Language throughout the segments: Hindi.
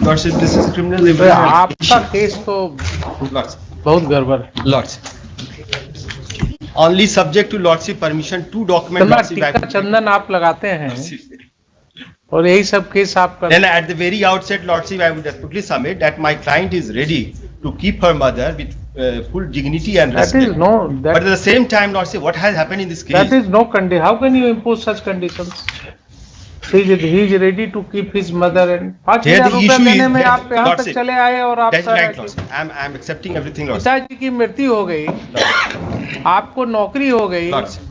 Lordship, this is criminal तो libel. आपका केस तो Lordship, बहुत गड़बड़ है। Lordship. Only subject to Lordship permission, 2 documents. इतना Lordship, I टीका would चंदन आप लगाते हैं Lordship. और यही सब केस आप Then at the very outset, Lordship, I would respectfully submit that my client is ready to keep her mother with full dignity and that respect. is no But at that, the same time, Lordship, what has happened in this case? that is no condition. How can you impose such conditions? He is ready to keep his mother and 5,000 रुपया देने में आप यहाँ तक चले आए और आप That's right, Lordship. I'm accepting everything, Lordship. पिताजी की मृत्यु हो गई, आपको नौकरी हो गई, Lordship.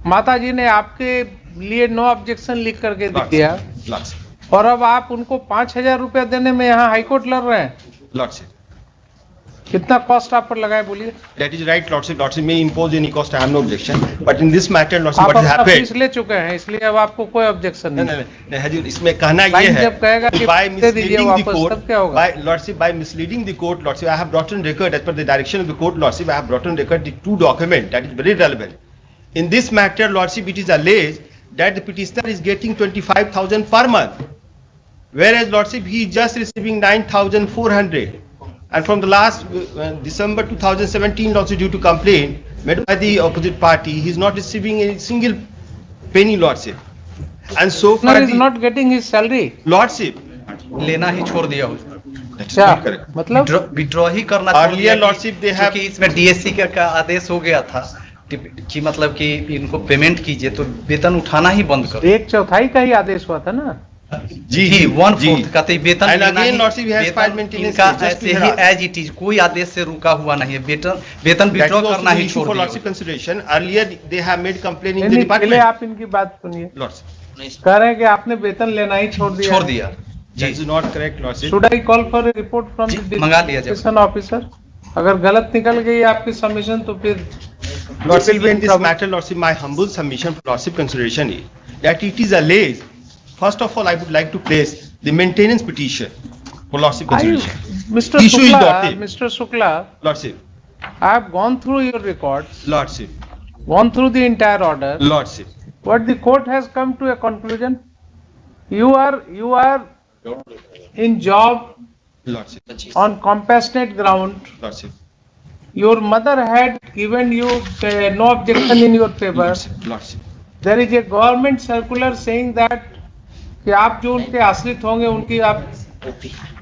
माताजी ने आपके लिए नो ऑब्जेक्शन लिख करके दिया Lordship. और अब आप उनको 5,000 रुपया देने में यहाँ हाईकोर्ट लड़ रहे हैं। Lordship. कितना कॉस्ट आप पर लगाए बोलिए? That is right, Lordship. Lordship may impose any cost. I have no objection. But in this matter, Lordship, आप what has अपना happened? फीस ले चुके हैं, इसलिए अब आपको कोई ऑब्जेक्शन नहीं नहीं। नहीं नहीं हजूर, इसमें कहना ये Client है जब कहेगा कि by दे दीजिए misleading the वापस, court, तब क्या होगा? by Lordship, by misleading the court, Lordship, I have brought on record as per the direction of the court, Lordship, I have brought on record the 2 documents that is very relevant. In this matter, Lordship, it is alleged that the petitioner is getting 25,000 per month, whereas Lordship, he is just receiving 9,400. And from the last December 2017, also due to complaint made by the opposite party, he is not receiving a single penny, Lordship. And so No, far, he is not getting his salary. Lordship, लेना ही छोड़ दिया हो, that is क्या not correct. मतलब? विड्रॉ ही करना छोड़ Earlier, दिया Lordship, they have- क्योंकि इसमें डीएससी का आदेश हो गया था कि मतलब कि इनको पेमेंट कीजिए तो वेतन उठाना ही बंद करो। 1/4 का ही आदेश हुआ था ना। जी जी 1/4 का तो वेतन And लेना again, he- Lordship, he has वेतन filed maintenance इनका case, just to ऐसे hear ही out. एज इट इज, कोई आदेश से रुका हुआ नहीं है, वेतन That विड्रॉ is also करना the ही issue छोड़ for दिया। Lordship consideration. Earlier, they have made complaint in the नहीं, पहले department. आप इनकी बात सुनिए। Lordship, कह रहे हैं कि आपने वेतन लेना ही छोड़ दिया। छोड़ दिया that is not correct, Lordship. Should I call for a report from ji, the मंगा लिया जाए। district officer? अगर गलत निकल गई आपकी सबमिशन तो फिर Lordship, in this matter, Lordship, my humble submission for Lordship consideration is that it is alleged. First of all, I would like to place the maintenance petition for Lordship consideration. Mr. Issue is Shukla, adopted. Mr. Shukla, Lordship, I have gone through your records, Lordship, gone through the entire order. Lordship. But the court has come to a conclusion. You are in job Lordship, on compassionate ground. Lordship, Your mother had given you no objection in your favor. Lordship, Lordship. There is a government circular saying that कि आप जो उनके आश्रित होंगे उनकी आप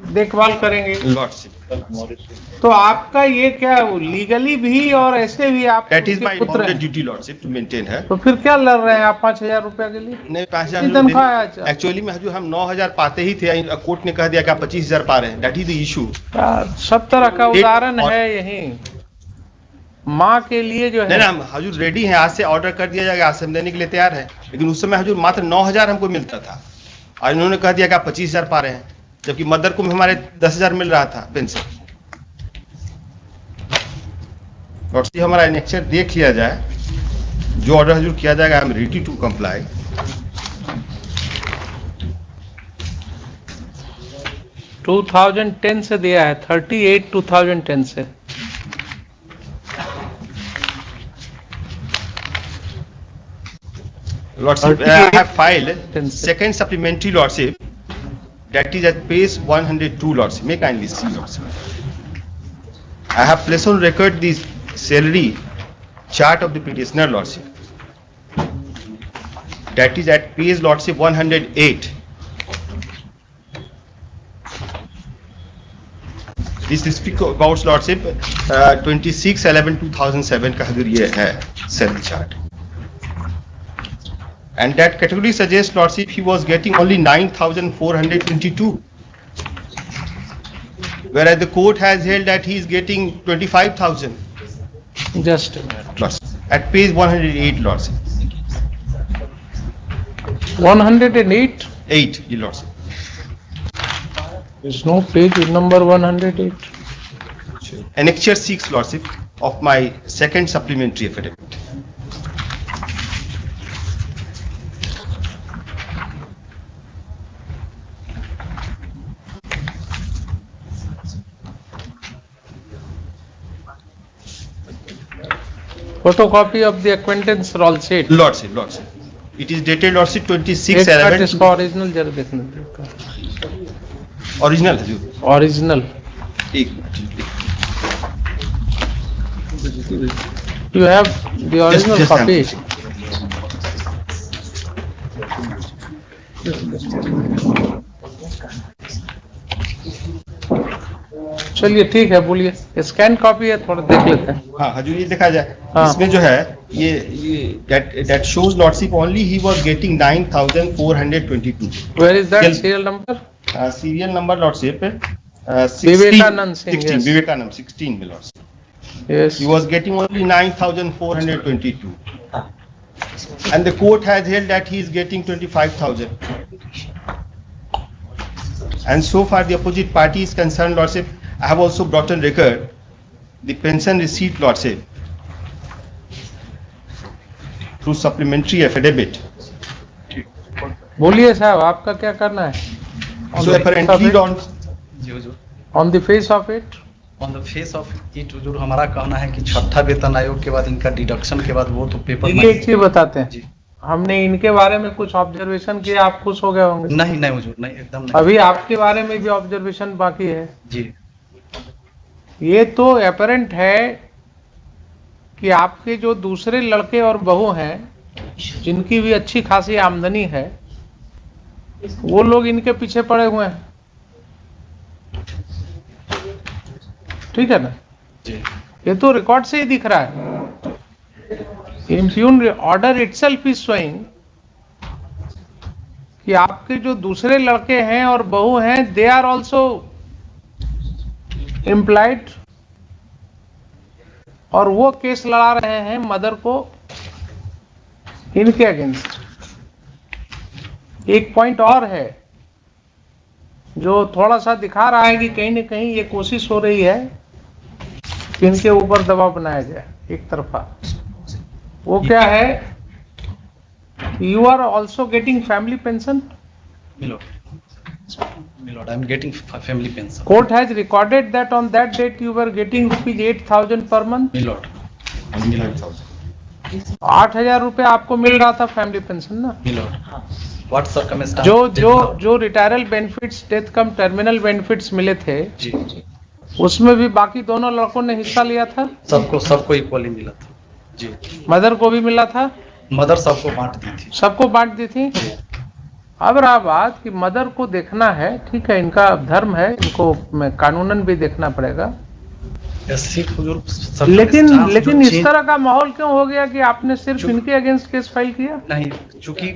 देखभाल करेंगे। Lordship. तो आपका ये क्या लीगली भी और ऐसे भी आप That is उनके my पुत्र bounden हैं। duty, Lordship, to maintain her. तो फिर क्या लड़ रहे हैं आप 5,000 रुपया के लिए? नहीं, 5,000 कितनी तनख्वाह है आज? एक्चुअली में हजूर हम 9,000 पाते ही थे, कोर्ट ने कह दिया कि आप 25,000 पा रहे हैं। That is the issue. सब तरह का एक उदाहरण और- है यही। माँ के लिए जो नहीं है ना, हम हजूर रेडी हैं, आज से ऑर्डर कर दिया जाएगा, आज से हम देने के लिए तैयार हैं। लेकिन उस समय हजूर मात्र 9,000 हमको मिलता था और इन्होंने कह दिया कि आप 25,000 पा रहे हैं, जबकि मदर को हमारे 10,000 मिल रहा था पेंशन। लॉर्डशिप, हमारा एनेक्चर देख लिया जाए, जो ऑर्डर हजूर किया जाएगा, I am ready to comply. 2010 से दिया है, 38 2010 से। Lordship, I have filed second supplementary, Lordship, that is at page 102, Lordship. May kindly see, Lordship. I have placed on record the salary chart of the petitioner, Lordship. That is at page, Lordship, 108. This is about, Lordship, 26/11/2007 का हजूर ये है salary chart. And that category suggests, Lordship, he was getting only 9,422, whereas the court has held that he is getting 25,000. Just a minute. Lordship, at page 108, Lordship. 108? 8, Your Lordship. There's no page number 108. Annexure 6, Lordship, of my second supplementary affidavit. Photocopy of the acquaintance roll sheet. Lordship, Lordship. It is dated, Lordship, एक मिनट 26/11. इसका ओरिजिनल जरा देखने दो। ओरिजिनल हजूर। ओरिजिनल। एक minute. You have the original Just copy. चलिए ठीक है, बोलिए। स्कैन कॉपी है, थोड़ा देख लेते हैं। हाँ हजूर, ये देखा जाए। हाँ। इसमें जो है ये that shows lordship only he was getting 9,422। Where is that serial number? Serial number lordship Vivekananda Singh, 16 yes. Vivekananda 16 में lordship। Yes. He was getting only 9,422, and the court has held that he is getting 25,000. And so far the opposite party is concerned, lordship, I have also brought on record the pension receipt, lordship, through supplementary affidavit. बोलिए साहब, आपका क्या करना है? So apparently ji Hazur, On the face of it, on the face of it हुजूर हमारा कहना है कि छठा वेतन आयोग के बाद इनका डिडक्शन के बाद वो तो पेपर देखिए एक चीज बताते हैं। जी। हमने इनके बारे में कुछ ऑब्जर्वेशन किया, आप खुश हो गए होंगे। नहीं नहीं हुजूर, नहीं एकदम नहीं। अभी आपके बारे में भी ऑब्जर्वेशन बाकी है। जी ये तो अपरेंट है कि आपके जो दूसरे लड़के और बहू हैं, जिनकी भी अच्छी खासी आमदनी है, वो लोग इनके पीछे पड़े हुए हैं। ठीक है ना? जी ये तो रिकॉर्ड से ही दिख रहा है। Impugn order itself is showing कि आपके जो दूसरे लड़के हैं और बहू हैं, दे आर ऑल्सो एम्प्लॉयड, और वो केस लड़ा रहे हैं मदर को इनके अगेंस्ट। एक पॉइंट और है जो थोड़ा सा दिखा रहा है कि कहीं न कहीं ये कोशिश हो रही है कि इनके ऊपर दबाव बनाया जाए एक तरफा। वो क्या है? You are also getting family pension. Milord I am getting family pension. Court has recorded that on that date you were getting ₹8,000 per month. Milord 8,000 रुपए आपको मिल रहा था फैमिली पेंशन ना। मिलोड व्हाट सर्कमस्टेंस जो रिटायरल बेनिफिट्स, डेथ कम टर्मिनल बेनिफिट्स मिले थे, जी जी उसमें भी बाकी दोनों लड़कों ने हिस्सा लिया था। सबको इक्वली मिला था। जी मदर को भी मिला था। मदर सबको बांट दी थी। सबको बांट दी थी। अब रहा बात कि मदर को देखना है, ठीक है, इनका धर्म है, इनको कानूनन भी देखना पड़ेगा। लेकिन इस तरह का माहौल क्यों हो गया कि आपने सिर्फ इनके अगेंस्ट केस फाइल किया? नहीं, चूंकि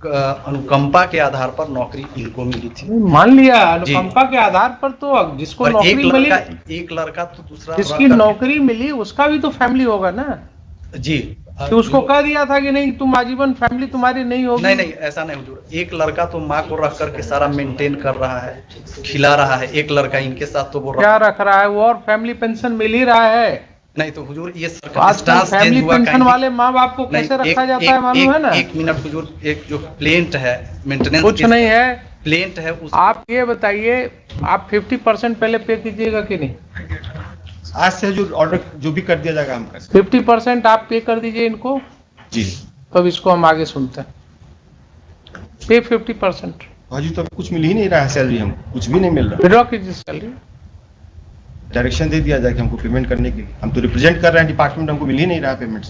अनुकंपा के आधार पर नौकरी इनको मिली थी। मान लिया अनुकंपा के आधार पर, तो जिसको नौकरी मिली, एक लड़का तो दूसरा जिसकी नौकरी मिली उसका भी तो फैमिली होगा ना। जी, कि उसको कह दिया था कि नहीं, तुम आजीवन फैमिली तुम्हारी नहीं होगी। नहीं ऐसा नहीं हुजूर। एक लड़का तो माँ को रख करके सारा मेंटेन कर रहा है, खिला रहा है। एक लड़का इनके साथ तो वो क्या रख रहा है वो, और फैमिली पेंशन मिल ही रहा है। नहीं तो हुजूर ये फैमिली पेंशन वाले माँ बाप को कैसे रखा जाता है मालूम है ना? एक मिनट हुजूर, एक जो प्लेंट है मेंटेनेंस कुछ नहीं है, प्लेंट है आप ये बताइए, आप 50% पहले पे कीजिएगा कि नहीं? आज से जो ऑर्डर जो भी कर दिया जाएगा हम कर। 50% आप पे कर दीजिए इनको जी। तब इसको हम आगे सुनते हैं। पे 50%। हाजी तो कुछ मिल ही नहीं रहा है सैलरी, हमको कुछ भी नहीं मिल रहा। विड्रॉ कीजिए सैलरी। डायरेक्शन दे दिया जाए कि हमको पेमेंट करने के लिए। हम तो रिप्रेजेंट कर रहे हैं डिपार्टमेंट, हमको मिल ही नहीं रहा पेमेंट।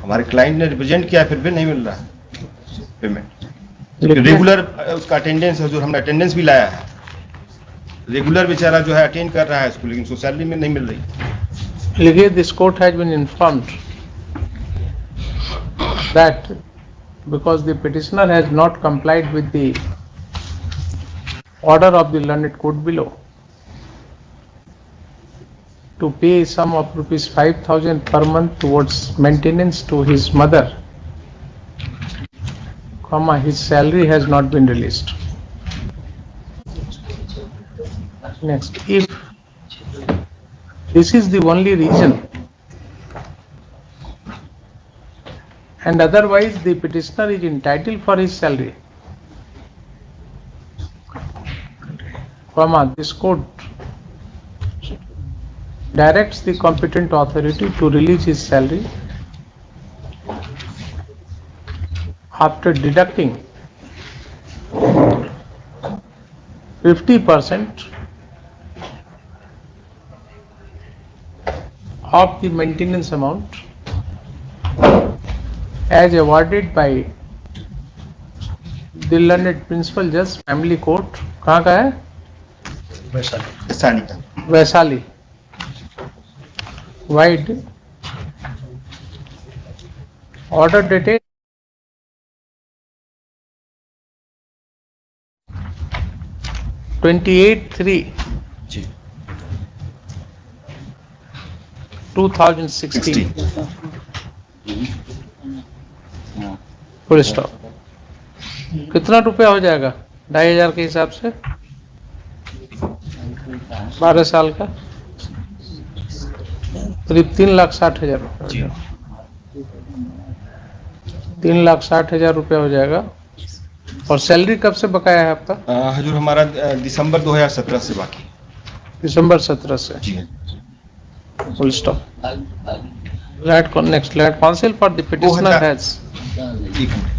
हमारे क्लाइंट ने रिप्रेजेंट किया, फिर भी नहीं मिल रहा है पेमेंट। रेगुलर उसका अटेंडेंस है, जो हमने अटेंडेंस भी लाया है, रेगुलर बेचारा जो है अटेंड कर रहा है इसको, लेकिन उसको सैलरी में नहीं मिल रही। लिखिए, this court has been informed that because the petitioner has not complied with the order of the learned court below to pay a sum of ₹5,000 per month towards maintenance to his mother, his salary has not been released. Next, if this is the only reason and otherwise the petitioner is entitled for his salary, this court directs the competent authority to release his salary after deducting 50% of the maintenance amount as awarded by the learned principal judge, family court, कहाँ का है? Vaishali, wide, order dated 28/3/2016, full stop. कितना रुपया हो जाएगा 2,500 के हिसाब से? 12 साल का करीब 3,60,000 रुपये, 3,60,000 रुपया हो जाएगा। और सैलरी कब से बकाया है आपका? हजूर हमारा दिसंबर 2017 से बाकी। दिसंबर 17 से, जी full stop. Next, learned counsel for the petitioner has एक minute.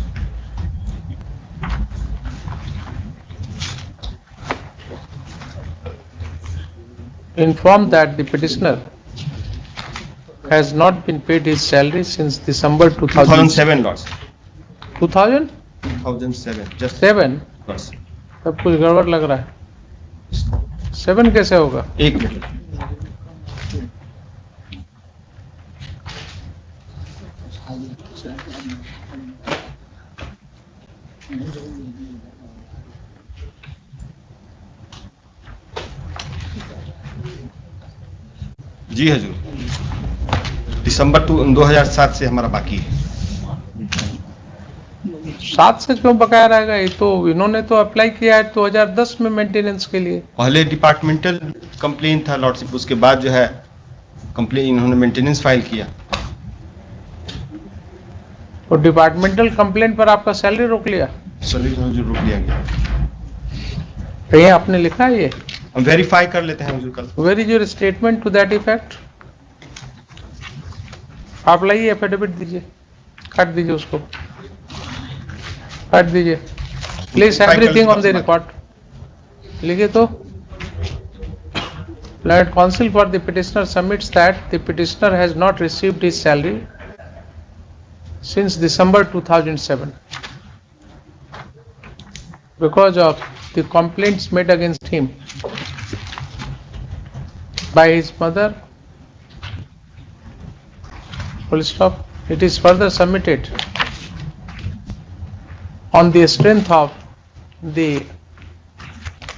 informed that the petitioner has not been paid his salary since December 2007 lords, 2007। 2007 just lords. सब कुछ गड़बड़ लग रहा है। 7 कैसे होगा? एक मिनट। जी हजूर, दिसंबर 2007 से हमारा बाकी है। 7 से क्यों बकाया रहेगा? ये तो इन्होंने तो अप्लाई किया है 2010 में मेंटेनेंस के लिए। पहले डिपार्टमेंटल कंप्लेन था लॉर्डशिप, उसके बाद जो है कंप्लेन इन्होंने मेंटेनेंस फाइल किया। और डिपार्टमेंटल कंप्लेंट पर आपका सैलरी रोक लिया? सैलरी हजूर रोक लिया गया। कहीं आपने लिखा है ये? हम वेरीफाई कर लेते हैं हजूर कल। Where is your statement to that effect? आप लाइए, एफिडेविट दीजिए, काट दीजिए उसको, काट दीजिए please, everything on the record. लिखिए तो। Learned counsel for the petitioner submits that the petitioner has not received his salary since December 2007 because of the complaints made against him by his mother, full stop. It is further submitted on the strength of the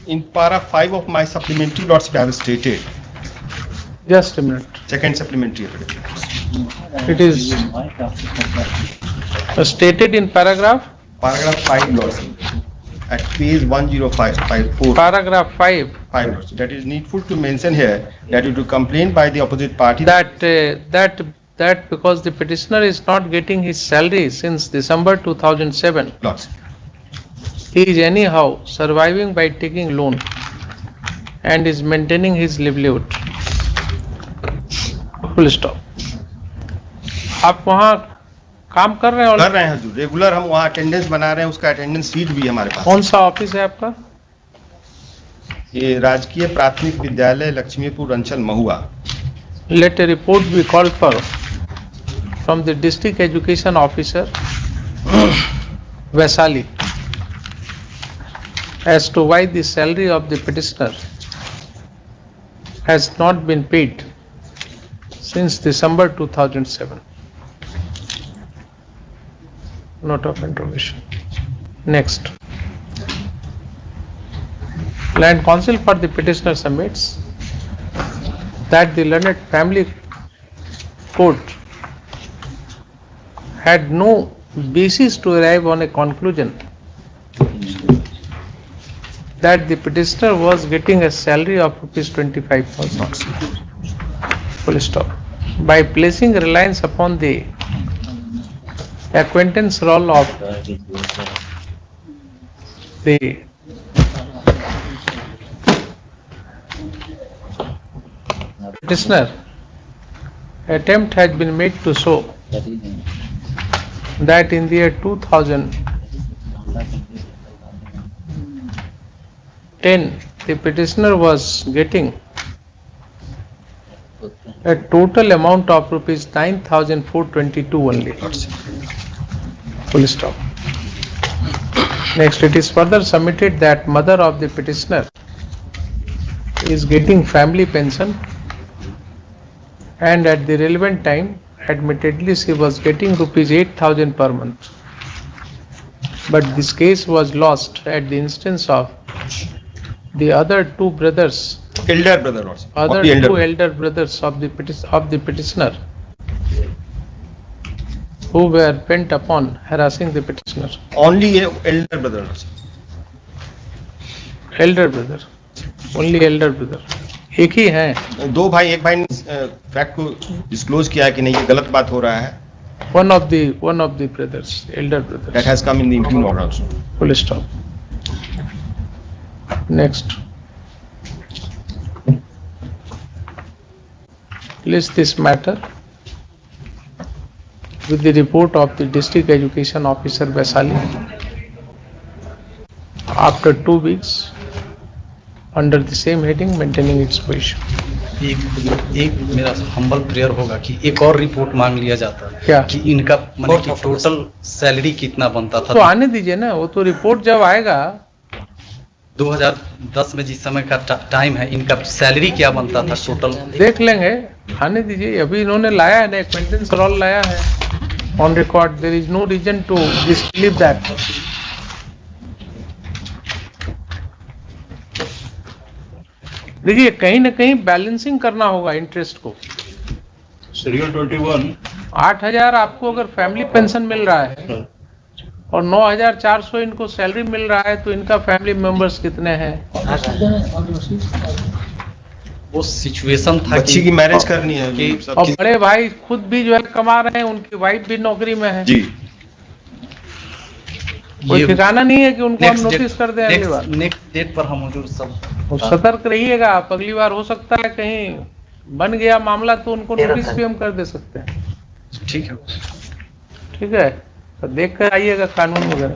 In para 5 of my supplementary lordship I have stated, just a minute, second supplementary affidavit. it is stated in paragraph Paragraph 5 lordship at page 105 4 paragraph 5 lordship. That is needful to mention here that it to complain by the opposite party that because the petitioner is not getting his salary since December 2007, lordship. he is anyhow surviving by taking loan and is maintaining his livelihood, full stop. आप वहाँ काम कर रहे हैं? कर रहे हैं हजूर, रेगुलर हम वहाँ अटेंडेंस बना रहे हैं, उसका अटेंडेंस शीट भी है हमारे पास। कौन सा ऑफिस है आपका? ये राजकीय प्राथमिक विद्यालय लक्ष्मीपुर अंचल महुआ। Let a report be called for from the district education officer Vaisali as to why the salary of the petitioner has not been paid since December 2007. Note of interrogation. Next. Land Council for the petitioner submits that the learned family court had no basis to arrive on a conclusion that the petitioner was getting a salary of ₹25,000, full stop, by placing reliance upon the acquaintance role of the petitioner. Attempt has been made to show that in the year 2000 10, the petitioner was getting a total amount of rupees 9,422 only. Full stop. Next, it is further submitted that mother of the petitioner is getting family pension, and at the relevant time, admittedly, she was getting rupees 8,000 per month. But this case was lost at the instance of the other two brothers, Elder brother, Lordship. of other the elder. two elder brothers of the petitioner, who were bent upon harassing the petitioner. Only a elder brother, Lordship. Elder brother, only elder brother. एक ही हैं. दो भाई, एक भाई ने फैक्ट को डिस्क्लोज किया है कि नहीं ये गलत बात हो रहा है. One of the brothers, elder brothers. That has come in the impugn order also. Full stop. Next. List this matter with the report of the District Education Officer Vaisali after 2 weeks under the same heading, maintaining its position. एक मेरा हम्बल प्रेयर होगा कि एक और रिपोर्ट मांग लिया जाता है क्या? कि इनका मतलब कि टोटल सैलरी कितना बनता था. तो आने दीजिए ना, वो तो रिपोर्ट जब आएगा 2010 में जिस समय का टाइम है, इनका सैलरी क्या बनता था टोटल. देख लेंगे, आने दीजिए. अभी इन्होंने लाया है ना, एक मेंटेनेंस रोल लाया है on record. There is no reason to disbelieve that. देखिए, कहीं ना कहीं बैलेंसिंग करना होगा इंटरेस्ट को. शेड्यूल 21 8,000 आपको अगर फैमिली पेंशन मिल रहा है और 9,400 इनको सैलरी मिल रहा है, तो इनका फैमिली मेंबर्स कितने हैं? वो सिचुएशन था बच्ची की मैरिज करनी है कि सब और चीज- बड़े भाई खुद भी जो है कमा रहे हैं, उनकी वाइफ भी नौकरी में है. जी. कोई ठिकाना नहीं है कि उनको हम नेक्स्ट नोटिस कर दें अगली बार. नेक्स्ट डेट पर हम हजूर सब और सतर्क रहिएगा आप. अगली बार हो सकता है कहीं बन गया मामला तो उनको नोटिस भी हम कर दे सकते हैं. ठीक है. ठीक है, तो देख कर आइएगा कानून वगैरह.